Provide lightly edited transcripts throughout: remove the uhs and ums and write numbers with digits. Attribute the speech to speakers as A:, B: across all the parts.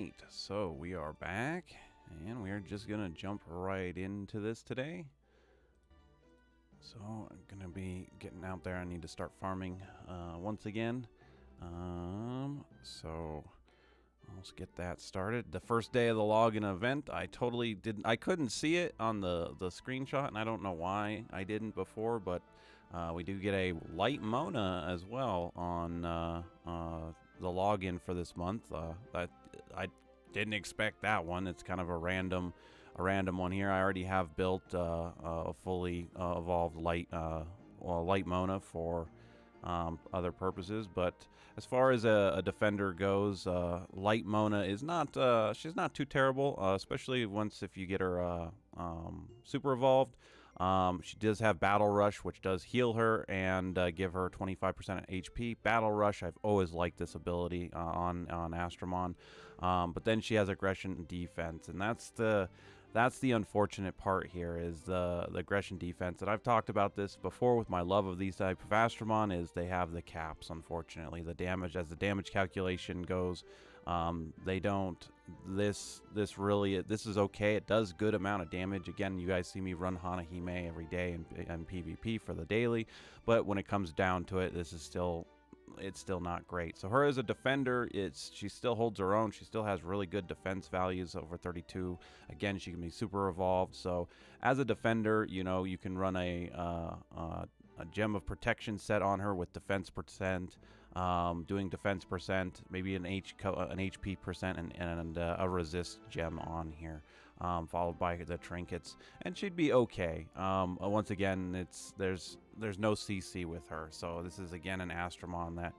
A: right, so we are back, and we are just gonna jump right into this today. So I'm gonna be getting out there. I need to start farming once again. So let's get that started. The first day of the login event, I totally didn't. I couldn't see it on the screenshot, and I don't know why I didn't before. But we do get a light Mona as well on the login for this month. That I didn't expect that one. It's kind of a random one here. I already have built a fully evolved light Mona for other purposes, but as far as a defender goes, light Mona is not she's not too terrible, especially once if you get her super evolved. She does have Battle Rush, which does heal her and give her 25% HP. Battle Rush, I've always liked this ability on Astromon, but then she has Aggression and Defense, and that's the unfortunate part here is the aggression defense. And I've talked about this before with my love of these type of Astromon is they have the caps, unfortunately. The damage, as the damage calculation goes, they don't. This is okay. It does good amount of damage. Again, you guys see me run Hanahime every day in PvP for the daily, but when it comes down to it, it's still not great. So her as a defender, she still holds her own. She still has really good defense values over 32. Again, she can be super evolved. So as a defender, you can run a gem of protection set on her with defense percent, doing defense percent, maybe an HP percent, and a resist gem on here, followed by the trinkets, and she'd be okay. Once again, there's no CC with her, so this is again an Astromon that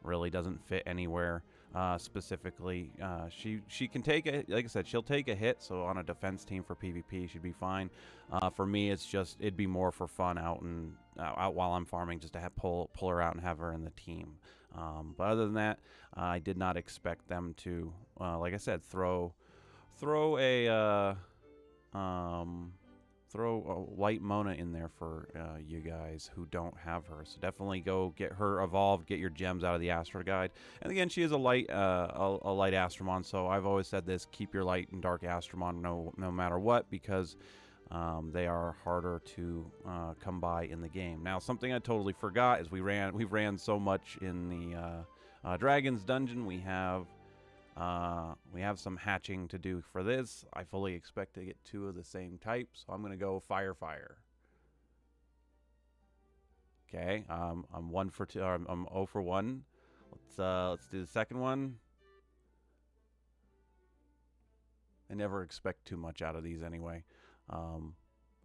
A: really doesn't fit anywhere specifically. She can take like I said, she'll take a hit, so on a defense team for PvP she'd be fine. For me, it'd be more for fun out while I'm farming, just to pull her out and have her in the team. But other than that, I did not expect them to, like I said, throw a light Mona in there for you guys who don't have her. So definitely go get her evolved, get your gems out of the Astro Guide. And again, she is a light Astromon, so I've always said this: keep your light and dark Astromon no matter what, because they are harder to come by in the game. Now, something I totally forgot is we've ran so much in the Dragon's Dungeon. We have some hatching to do for this. I fully expect to get 2 of the same type, so I'm gonna go fire. Okay, I'm 1 for 2. I'm 0 for 1. Let's do the second one. I never expect too much out of these anyway.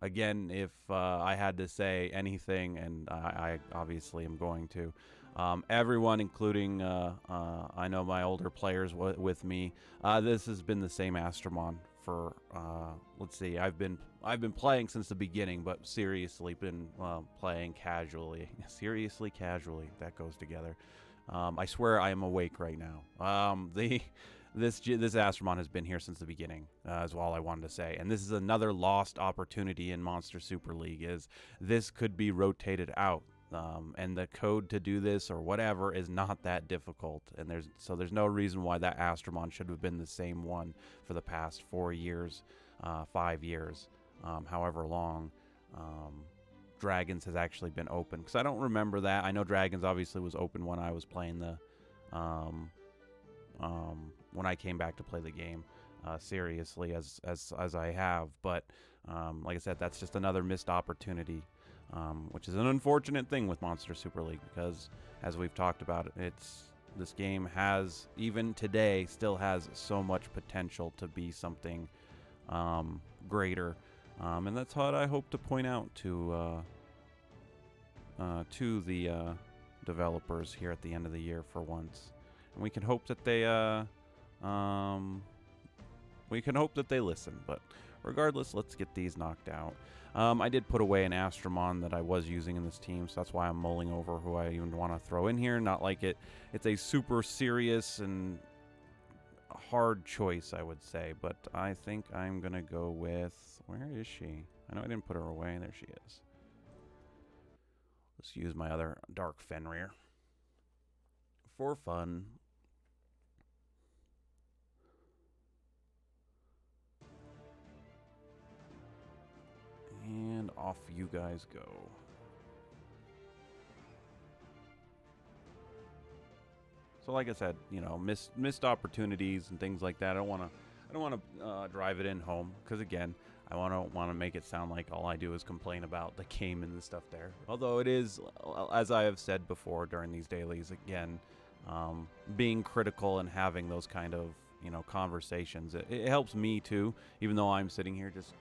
A: Again, if I had to say anything, and I obviously am going to, everyone, including I know my older players with me, this has been the same Astromon for let's see, I've been playing since the beginning, but seriously been playing casually. Seriously casually, that goes together. I swear I am awake right now. This Astromon has been here since the beginning, is all I wanted to say. And this is another lost opportunity in Monster Super League, is this could be rotated out. And the code to do this or whatever is not that difficult. And there's no reason why that Astromon should have been the same one for the past 4 years, 5 years, however long. Dragons has actually been open, because I don't remember that. I know Dragons obviously was open when I was playing when I came back to play the game seriously as I have, but like I said, that's just another missed opportunity, which is an unfortunate thing with Monster Super League, because as we've talked about, this game has, even today, still has so much potential to be something greater. And that's what I hope to point out to the developers here at the end of the year for once. And we can hope that they listen. But regardless, let's get these knocked out. I did put away an Astromon that I was using in this team, so that's why I'm mulling over who I even want to throw in here. Not like it's a super serious and hard choice, I would say, but I think I'm gonna go with, where is she? I know I didn't put her away. There she is. Let's use my other Dark Fenrir for fun. off you guys go. So like I said, missed opportunities and things like that. I don't want to drive it in home because again, I want to make it sound like all I do is complain about the game and the stuff there. Although it is, as I have said before during these dailies, again, being critical and having those kind of conversations. It helps me too, even though I'm sitting here just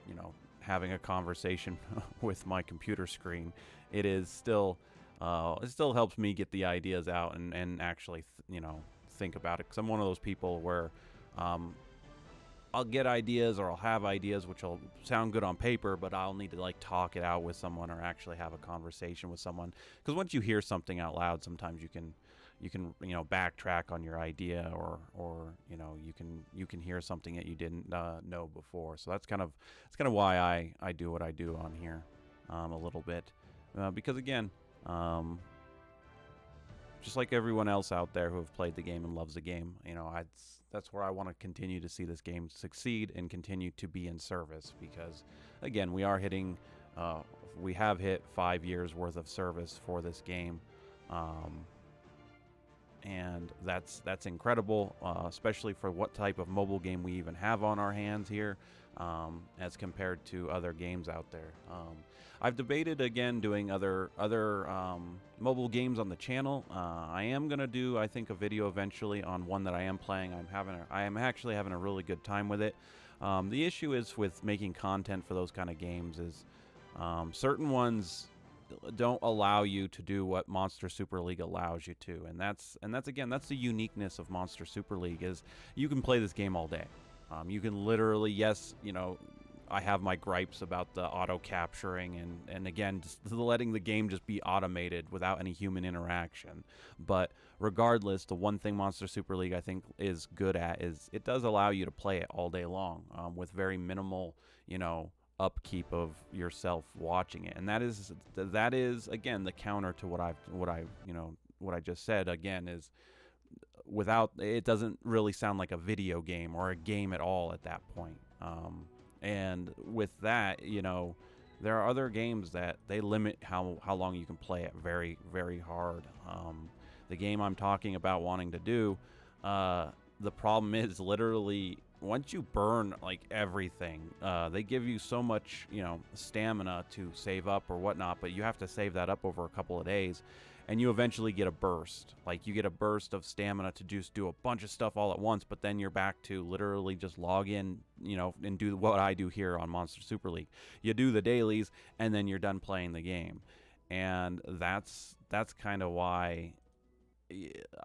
A: having a conversation with my computer screen. It is still. It still helps me get the ideas out and actually, think about it. Because I'm one of those people where I'll get ideas or I'll have ideas which will sound good on paper, but I'll need to like talk it out with someone or actually have a conversation with someone. Because once you hear something out loud, sometimes you can backtrack on your idea or you can hear something that you didn't know before. So that's kind of why I do what I do on here a little bit because again. Just like everyone else out there who have played the game and loves the game, that's where I want to continue to see this game succeed and continue to be in service because, again, we have hit 5 years worth of service for this game, and that's incredible, especially for what type of mobile game we even have on our hands here, as compared to other games out there. I've debated again doing other mobile games on the channel. I am gonna do, I think, a video eventually on one that I am playing. I am actually having a really good time with it. The issue is with making content for those kind of games is certain ones don't allow you to do what Monster Super League allows you to, and that's the uniqueness of Monster Super League is you can play this game all day. You can literally, yes, I have my gripes about the auto capturing and again, just letting the game just be automated without any human interaction. But regardless, the one thing Monster Super League I think is good at is it does allow you to play it all day long with very minimal, upkeep of yourself watching it. And that is again the counter to what I just said again is without it doesn't really sound like a video game or a game at all at that point. And with that, there are other games that they limit how long you can play it very, very hard. The game I'm talking about wanting to do, the problem is literally once you burn like everything, they give you so much, stamina to save up or whatnot, but you have to save that up over a couple of days. And you eventually get a burst. Like, you get a burst of stamina to just do a bunch of stuff all at once, but then you're back to literally just log in, and do what I do here on Monster Super League. You do the dailies, and then you're done playing the game. And that's kind of why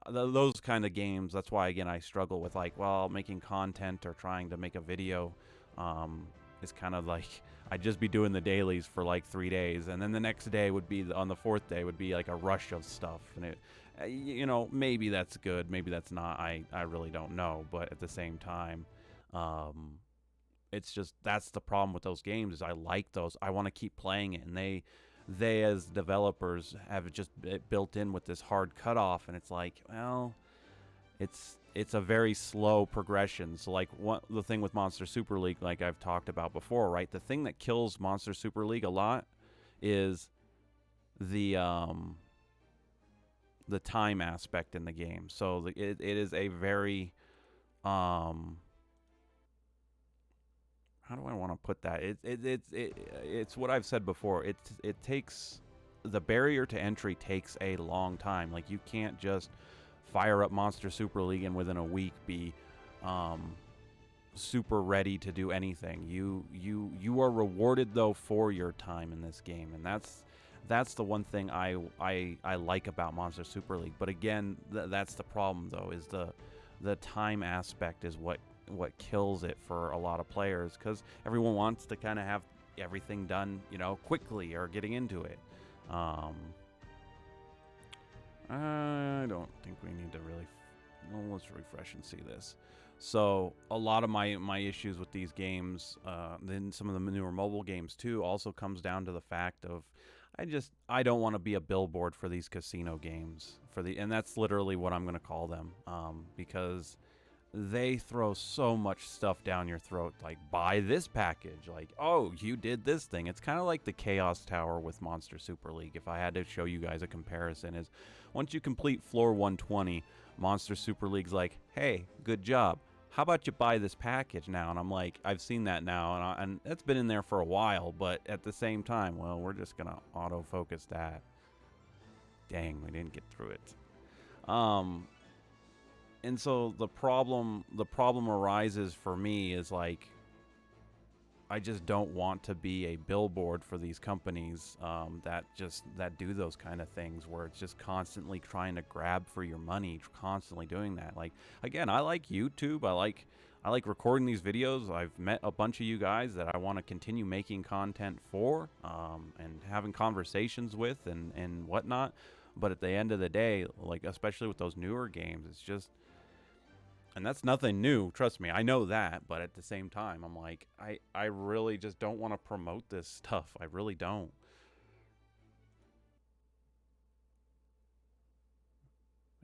A: those kind of games, that's why, again, I struggle with, making content or trying to make a video is kind of like I'd just be doing the dailies for like 3 days, and then the next day would be on the 4th day would be like a rush of stuff, and it, maybe that's good, maybe that's not. I really don't know, but at the same time, it's just that's the problem with those games is I like those. I want to keep playing it, and they as developers have just built in with this hard cutoff, and it's like, well, it's a very slow progression. So like the thing with Monster Super League, like I've talked about before, right? The thing that kills Monster Super League a lot is the time aspect in the game. So it is a very how do I want to put that? It's what I've said before. It takes the barrier to entry takes a long time. Like you can't just fire up Monster Super League and within a week be super ready to do anything. You are rewarded though for your time in this game, and that's the one thing I like about Monster Super League. But again, that's the problem though, is the time aspect is what kills it for a lot of players, because everyone wants to kind of have everything done, quickly or getting into it. I don't think we need to really. Well, let's refresh and see this. So a lot of my issues with these games, then some of the newer mobile games too, also comes down to the fact of I don't want to be a billboard for these casino games and that's literally what I'm going to call them, because they throw so much stuff down your throat, like buy this package, like, oh, you did this thing. It's kind of like the Chaos Tower with Monster Super League. If I had to show you guys a comparison, is once you complete floor 120, Monster Super League's like, hey, good job, how about you buy this package now? And I'm like, I've seen that now, and it's been in there for a while, but at the same time, well, we're just gonna autofocus that. Dang, we didn't get through it. And so the problem arises for me is like, I just don't want to be a billboard for these companies that do those kind of things where it's just constantly trying to grab for your money, constantly doing that. Like, again, I like YouTube. I like recording these videos. I've met a bunch of you guys that I want to continue making content for, and having conversations with and whatnot. But at the end of the day, like, especially with those newer games, it's just, and that's nothing new, trust me, I know that, but at the same time, I'm like, I really just don't want to promote this stuff. I really don't.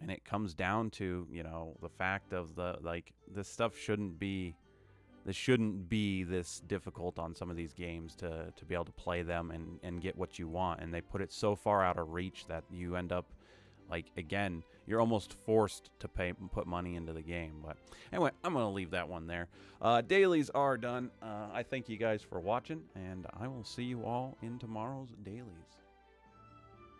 A: And it comes down to, the fact of the, like, this shouldn't be this difficult on some of these games to be able to play them and get what you want. And they put it so far out of reach that you end up, like, again, you're almost forced to put money into the game. But anyway, I'm going to leave that one there. Dailies are done. I thank you guys for watching, and I will see you all in tomorrow's dailies.